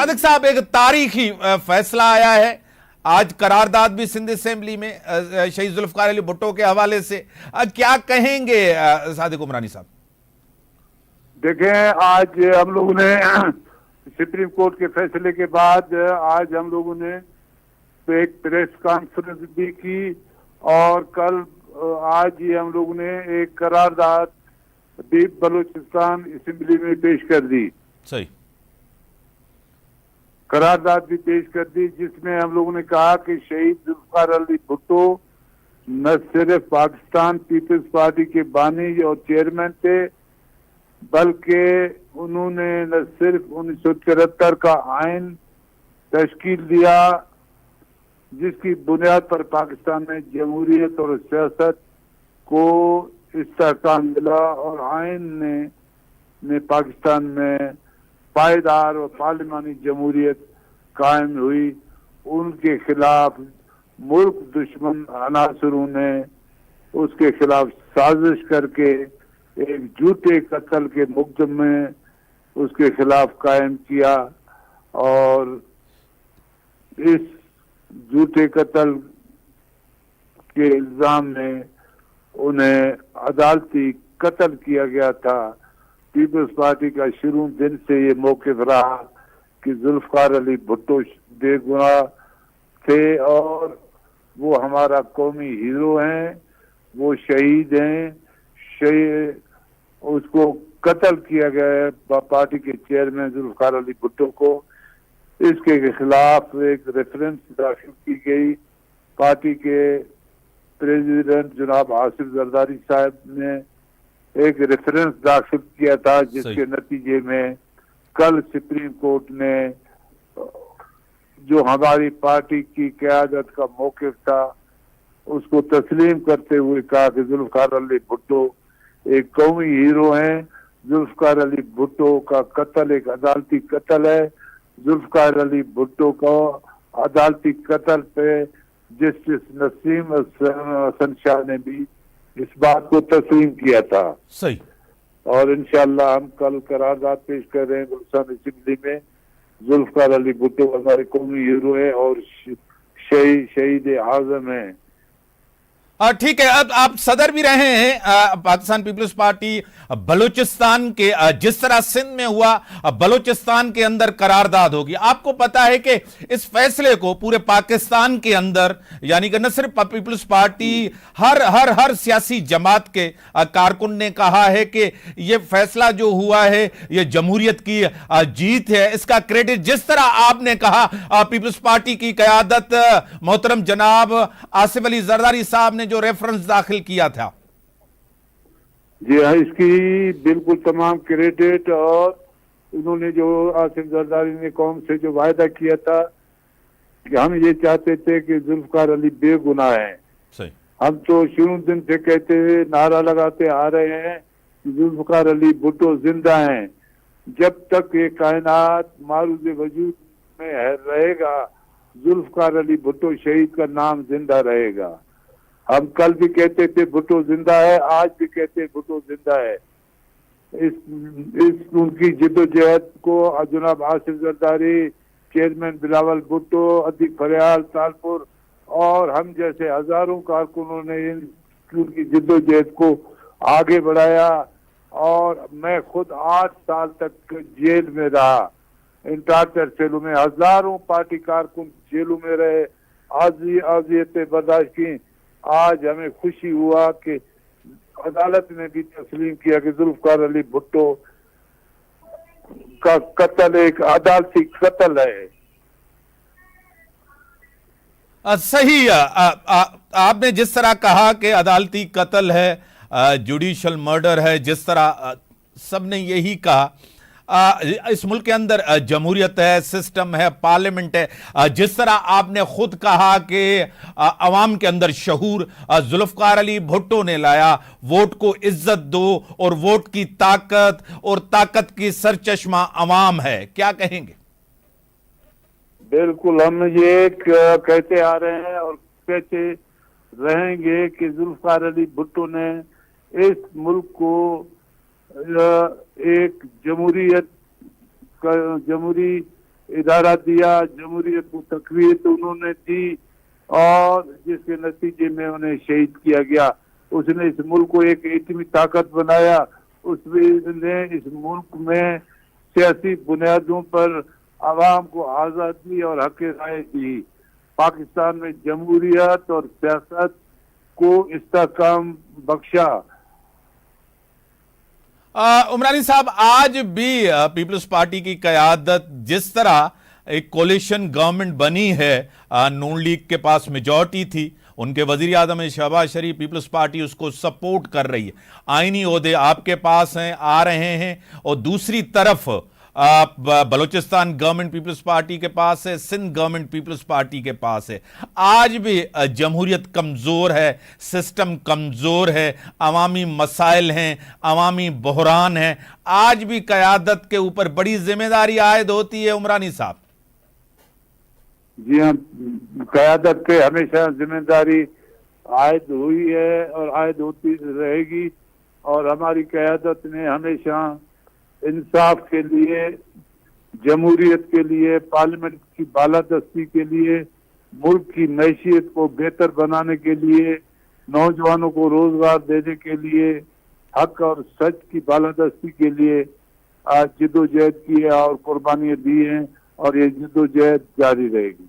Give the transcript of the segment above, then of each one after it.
सादिक साहब, एक तारीखी फैसला आया है आज, करारदाद भी सिंध असेंबली में शहीद जुल्फकार अली भुट्टो के हवाले से। क्या कहेंगे सादिक उमरानी साहब? देखें, आज हम लोगों ने सुप्रीम कोर्ट के फैसले के बाद आज हम लोगों ने एक प्रेस कॉन्फ्रेंस भी की और कल आज ही हम लोगों ने एक करारदाद भी बलूचिस्तान असेंबली में पेश कर दी। सही, करारदाद भी पेश कर दी जिसमें हम लोगों ने कहा कि शहीद जुल्फकार अली भुट्टो न सिर्फ पाकिस्तान पीपल्स पार्टी के बानी और चेयरमैन थे, बल्कि उन्होंने न सिर्फ 1973 का आइन तश्कील दिया जिसकी बुनियाद पर पाकिस्तान में जमहूरियत और सियासत को इस्तेहकाम मिला और आइन ने पाकिस्तान में पायदार और पार्लिमानी जमहूरियत कायम हुई। उनके खिलाफ मुल्क दुश्मन अनासरों ने उसके खिलाफ साजिश करके एक झूठे कत्ल के मुकदमे उसके खिलाफ कायम किया और इस झूठे कत्ल के इल्जाम में उन्हें अदालती कत्ल किया गया था। पीपल्स पार्टी का शुरू दिन से ये मौक़िफ़ रहा कि जुल्फकार अली भुट्टो बेगुनाह थे और वो हमारा कौमी हीरो हैं, वो शहीद हैं। उसको कत्ल किया गया है पार्टी के चेयरमैन जुल्फकार अली भुट्टो को। इसके खिलाफ एक रेफरेंस दाखिल की गई। पार्टी के प्रेसिडेंट जनाब आसिफ जरदारी साहब ने एक रेफरेंस दाखिल किया था जिसके नतीजे में कल सुप्रीम कोर्ट ने जो हमारी पार्टी की क़यादत का मौक़िफ़ था उसको तस्लीम करते हुए कहा कि जुल्फकार अली भुट्टो एक कौमी हीरो हैं। जुल्फकार अली भुट्टो का कत्ल एक अदालती कत्ल है। जुल्फकार अली भुट्टो को अदालती कत्ल पे जस्टिस नसीम हसन शाह ने भी इस बात को तस्लीम किया था। सही। और इंशाअल्लाह हम कल करारदाद पेश कर रहे हैं बलूचिस्तान असेंबली में। जुल्फकार अली भुट्टो हमारे कौमी हीरो है और शहीद आजम है। ठीक है, अब आप सदर भी रहे हैं पाकिस्तान पीपल्स पार्टी बलूचिस्तान के। जिस तरह सिंध में हुआ, बलूचिस्तान के अंदर करारदाद होगी। आपको पता है कि इस फैसले को पूरे पाकिस्तान के अंदर, यानी कि न सिर्फ पीपल्स पार्टी, हर सियासी जमात के कारकुन ने कहा है कि यह फैसला जो हुआ है यह जमहूरियत की जीत है। इसका क्रेडिट, जिस तरह आपने कहा, पीपल्स पार्टी की क़यादत मोहतरम जनाब आसिफ अली जरदारी साहब ने जो रेफरेंस दाखिल किया था। जी हाँ, इसकी बिल्कुल तमाम क्रेडिट। और उन्होंने जो आसिफ जरदारी ने कौम से जो वायदा किया था कि हम ये चाहते थे कि जुल्फकार अली बेगुनाह हैं। सही। हम तो शुरू दिन से कहते हुए नारा लगाते आ रहे हैं कि जुल्फकार अली भुट्टो जिंदा हैं। जब तक ये कायनात मारूज़ वजूद में रहेगा, जुल्फकार अली भुट्टो शहीद का नाम जिंदा रहेगा। हम कल भी कहते थे भुट्टो जिंदा है, आज भी कहते हैं भुट्टो जिंदा है। इस उनकी जिद्दोजहद को जनाब आसिफ जरदारी, चेयरमैन बिलावल भुट्टो, अदीब फरियाल तालपुर और हम जैसे हजारों कारकुनों ने उनकी जिद्दोजहद को आगे बढ़ाया। और मैं खुद 8 साल तक जेल में रहा, इन टार्चर सेलों में। हजारों पार्टी कारकुन जेलों में रहे, आजियतें बर्दाश्त की। आज हमें खुशी हुआ कि अदालत ने भी तस्लीम किया कि जुल्फकार अली भुट्टो का कत्ल एक अदालती कत्ल है। सही। आपने जिस तरह कहा कि अदालती कत्ल है, जुडिशल मर्डर है, जिस तरह सबने यही कहा, इस मुल्क के अंदर जमहूरियत है, सिस्टम है, पार्लियामेंट है। जिस तरह आपने खुद कहा कि अवाम के अंदर शऊर जुल्फकार अली भुट्टो ने लाया, वोट को इज्जत दो और वोट की ताकत और ताकत की सरचश्मा अवाम है, क्या कहेंगे? बिल्कुल, हम ये कहते आ रहे हैं और कहते रहेंगे कि जुल्फकार अली भुट्टो ने इस मुल्क को एक जमहूरी इदारा दिया, जमहूरियत को तकवीत उन्होंने दी और जिसके नतीजे में उन्हें शहीद किया गया। उसने इस मुल्क को एक एटमी ताकत बनाया। उसने इस मुल्क में सियासी बुनियादों पर आवाम को आज़ादी और हक राय दी। पाकिस्तान में जमहूरियत और सियासत को इस्तेहकाम बख्शा। उमरानी साहब, आज भी पीपल्स पार्टी की क़यादत जिस तरह एक कोलिशन गवर्नमेंट बनी है, नून लीग के पास मेजॉरिटी थी, उनके वजीर आजम शहबाज शरीफ, पीपल्स पार्टी उसको सपोर्ट कर रही है, आईनी ओहदे आपके पास हैं, आ रहे हैं, और दूसरी तरफ बलूचिस्तान गवर्नमेंट पीपल्स पार्टी के पास है, सिंध गवर्नमेंट पीपल्स पार्टी के पास है। आज भी जमहूरियत कमज़ोर है, सिस्टम कमज़ोर है, अवामी मसाइल हैं, अवामी बहरान है। आज भी क़यादत के ऊपर बड़ी जिम्मेदारी आयद होती है उमरानी साहब। जी हाँ, क़यादत पे हमेशा जिम्मेदारी आयद हुई है और आयद होती रहेगी। और हमारी क़यादत ने हमेशा इंसाफ के लिए, जमहूरियत के लिए, पार्लियामेंट की बालादस्ती के लिए, मुल्क की मैशियत को बेहतर बनाने के लिए, नौजवानों को रोजगार देने के लिए, हक और सच की बालादस्ती के लिए जिद्दोजहद की है और कुर्बानियां दी हैं और ये जिद्दोजहद जारी रहेगी।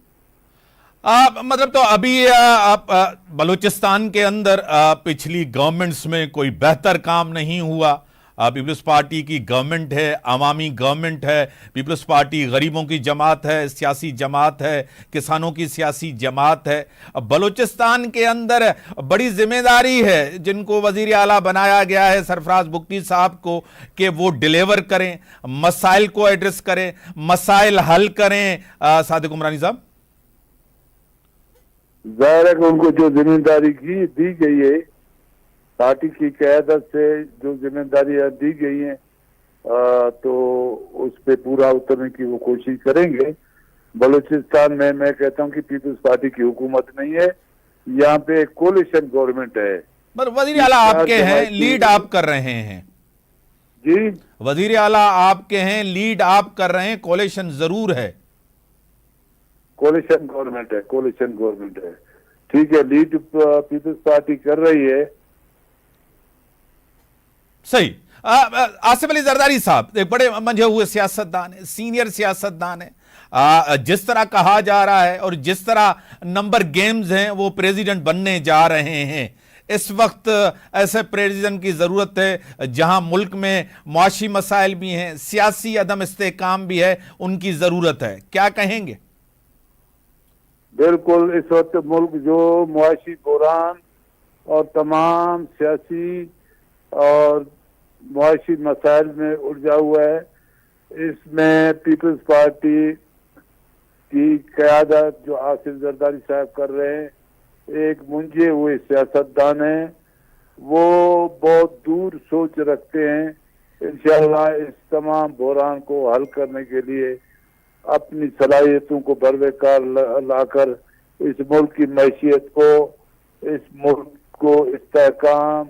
मतलब तो अभी आप बलूचिस्तान के अंदर पिछली गवर्नमेंट्स में कोई बेहतर काम नहीं हुआ। पीपल्स पार्टी की गवर्नमेंट है, अवामी गवर्नमेंट है, पीपल्स पार्टी गरीबों की जमात है, सियासी जमात है, किसानों की सियासी जमात है। बलूचिस्तान के अंदर बड़ी जिम्मेदारी है जिनको वजीर आला बनाया गया है सरफराज बुगटी साहब को, कि वो डिलीवर करें, मसाइल को एड्रेस करें, मसाइल हल करें। सादिक उमरानी साहब, जाहिर है कि उनको जो जिम्मेदारी की दी गई है, पार्टी की क़यादत से जो जिम्मेदारियां दी गई हैं, तो उस पे पूरा उतरने की वो कोशिश करेंगे। बलूचिस्तान में मैं कहता हूं कि पीपल्स पार्टी की हुकूमत नहीं है, यहाँ पे कोलिशन गवर्नमेंट है। पर वजीर आला आपके हैं, लीड आप कर रहे हैं। जी, वजीर आला आपके हैं, लीड आप कर रहे हैं, कोलिशन जरूर है। कोलिशन गवर्नमेंट है, कोलिशन गवर्नमेंट है, ठीक है। लीड पीपल्स पार्टी कर रही है। सही। आसिफ अली जरदारी साहब एक बड़े मंझे हुए सियासतदान है, सीनियर सियासतदान है। जिस तरह कहा जा रहा है और जिस तरह नंबर गेम्स हैं वो प्रेसिडेंट बनने जा रहे हैं, इस वक्त ऐसे प्रेसिडेंट की जरूरत है जहां मुल्क में मुआशी मसाइल भी हैं, सियासी अदम इस्तेहकाम भी है, उनकी जरूरत है। क्या कहेंगे? बिल्कुल, इस वक्त मुल्क जो मुआशी बुरान और तमाम सियासी और मुआशी मसाइल में उलझा हुआ है, इसमें पीपल्स पार्टी की क़यादत जो आसिफ जरदारी साहब कर रहे हैं, एक मुंझे हुए सियासतदान हैं। वो बहुत दूर सोच रखते हैं। इंशाअल्लाह इस तमाम बहरान को हल करने के लिए अपनी सलाहियतों को बरवकार लाकर इस मुल्क की मैशियत को, इस मुल्क को इस्तेहकाम,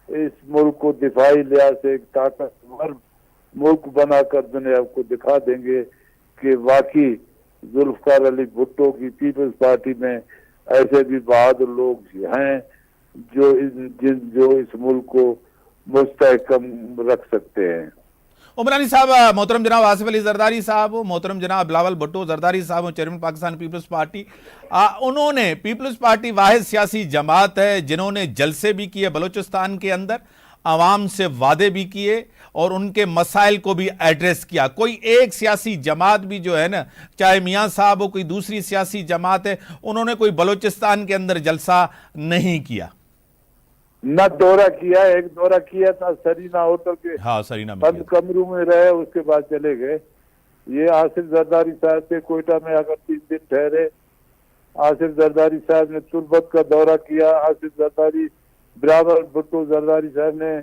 इस मुल्क को दिफाई लिहाज से एक ताकतवर मुल्क बनाकर दुनिया को दिखा देंगे कि वाकई जुल्फकार अली भुट्टो की पीपल्स पार्टी में ऐसे भी बहादुर लोग हैं जो इस मुल्क को मुस्तहकम रख सकते हैं। उमरानी साहब, मोहतरम जनाब आसिफ अली जरदारी साहब, मोहतरम जनाब बिलावल भुट्टो जरदारी साहब, चेयरमैन पाकिस्तान पीपल्स पार्टी, उन्होंने, पीपल्स पार्टी वाहिद सियासी जमात है जिन्होंने जलसे भी किए बलूचिस्तान के अंदर, आवाम से वादे भी किए और उनके मसाइल को भी एड्रेस किया। कोई एक सियासी जमात भी जो है ना, चाहे मियाँ साहब हो, कोई दूसरी सियासी जमात है, उन्होंने कोई बलूचिस्तान के अंदर जलसा नहीं किया। न दौरा किया, एक दौरा किया था सरीना होटल के, हाँ, सरीना में बंद कमरों में रहे, उसके बाद चले गए। ये आसिफ जरदारी साहब थे कोयटा में अगर 3 दिन ठहरे। आसिफ जरदारी साहब ने तुर्बत का दौरा किया। आसिफ जरदारी, बिलावल भुट्टो जरदारी साहब ने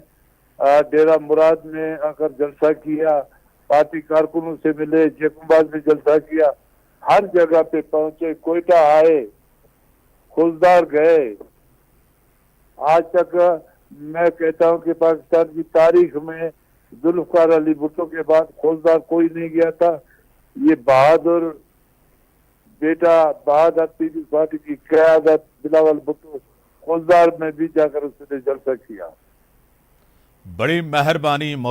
डेरा मुराद में आकर जलसा किया, पार्टी कारकुनों से मिले, जैकुबाद में जलसा किया, हर जगह पे पहुंचे, कोयटा आए, खुलदार गए। आज तक मैं कहता हूं कि पाकिस्तान की तारीख में जुल्फकार अली भुट्टो के बाद खुलदार कोई नहीं गया था। ये बहादुर बेटा बहादुर पीपल्स पार्टी की क़यादत बिलावल भुट्टो खुलदार में भी जाकर उसने जलसा किया। बड़ी मेहरबानी।